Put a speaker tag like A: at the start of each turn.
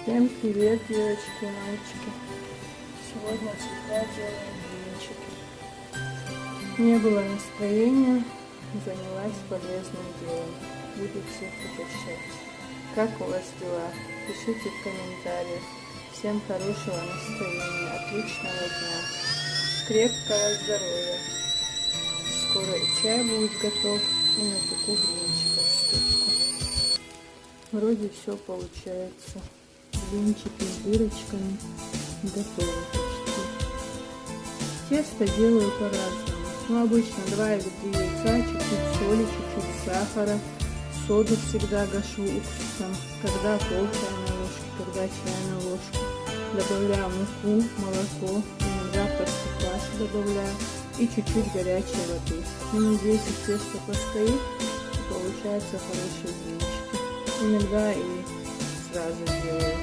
A: Всем привет, девочки и мальчики! Сегодня с утра делаем блинчики. Не было настроения, занялась полезным делом. Буду всех угощать. Как у вас дела? Пишите в комментариях. Всем хорошего настроения, отличного дня, крепкого здоровья. Скоро и чай будет готов, и напеку блинчиков штучку. Вроде все получается. Блинчики с дырочками готовы почти. Тесто делаю по-разному. Ну, обычно 2 или 3 яйца, чуть-чуть соли, чуть-чуть сахара. Соду всегда гашу уксусом, когда пол чайной ложки, когда чайную ложку. Добавляю муку, молоко, иногда просто кашу добавляю и чуть-чуть горячей воды. Минут 10 тесто постоит, и получается хорошие блинчики. Иногда и сразу делаю.